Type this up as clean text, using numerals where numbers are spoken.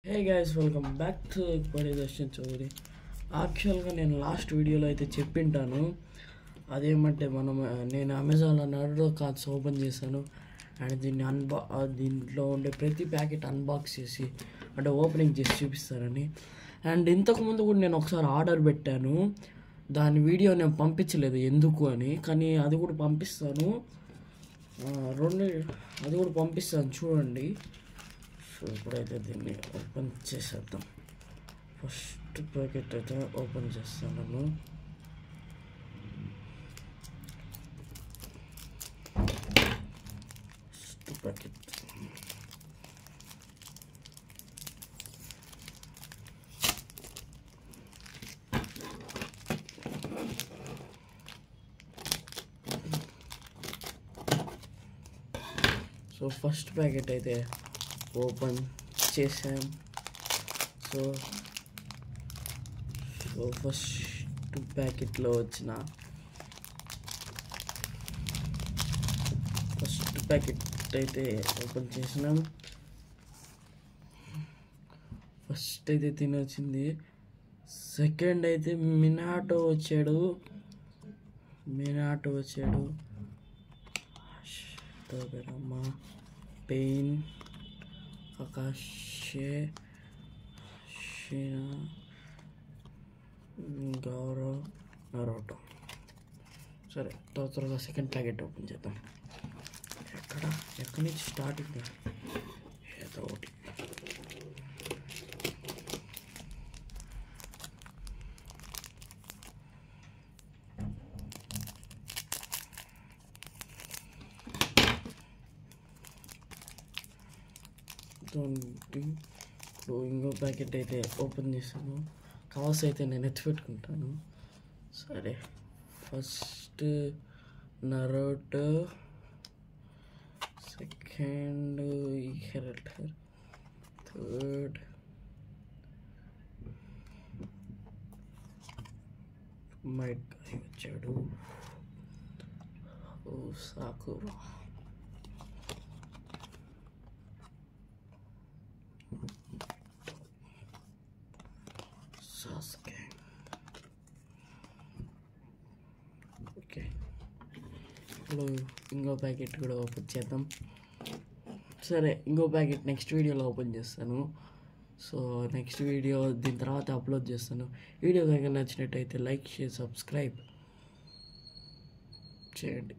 Hey guys, welcome back to Darshan Chaudhary. యాక్చువల్గా నేను last వీడియోలో అయితే చెప్పింటాను, అదేమంటే నేను అమెజాన్లో నడురో కార్డ్స్ ఓపెన్ చేశాను అండ్ దీంట్లో ఉండే ప్రతి ప్యాకెట్ అన్బాక్స్ చేసి అంటే ఓపెనింగ్ చేసి చూపిస్తారని. అండ్ ఇంతకుముందు కూడా నేను ఒకసారి ఆర్డర్ పెట్టాను, దాని వీడియో నేను పంపించలేదు ఎందుకు అని, కానీ అది కూడా పంపిస్తాను. అది కూడా పంపిస్తాను చూడండి. సో ఇప్పుడైతే దీన్ని ఓపెన్ చేసేద్దాం. ఫస్ట్ ప్యాకెట్ అయితే ఓపెన్ చేస్తాను. ఫస్ట్ ప్యాకెట్ ఫస్ట్ ప్యాకెట్ అయితే ఓపెన్ చేసాం. సో ఫస్ట్ ప్యాకెట్లో వచ్చిన ఫస్ట్ ప్యాకెట్ అయితే ఓపెన్ చేసినాం. ఫస్ట్ అయితే తినొచ్చింది. సెకండ్ అయితే మినాటో వచ్చాడు. అమ్మా పెయిన్ ఆకాశే గౌరవ్ నరోటో. సరే త్వరగా సెకండ్ ప్యాకెట్ ఓపెన్ చేద్దాం. ఎక్కడి నుంచి స్టార్టింగ్ ఏదో ఒకటి. ఇంకో ప్యాకెట్ అయితే ఓపెన్ చేస్తాను. కవర్స్ అయితే నేను ఎత్తిపెట్టుకుంటాను. సరే first నరోటో, second character, third might guy వచ్చాడు. సాకురా. ఓకే, ఇప్పుడు ఇంకో ప్యాకెట్ కూడా ఓపెన్ చేద్దాం. సరే ఇంకో ప్యాకెట్ నెక్స్ట్ వీడియోలో ఓపెన్ చేస్తాను. సో నెక్స్ట్ వీడియో దీని తర్వాత అప్లోడ్ చేస్తాను. వీడియో కనుక నచ్చినట్టయితే లైక్, షేర్, సబ్స్క్రైబ్ చేయండి.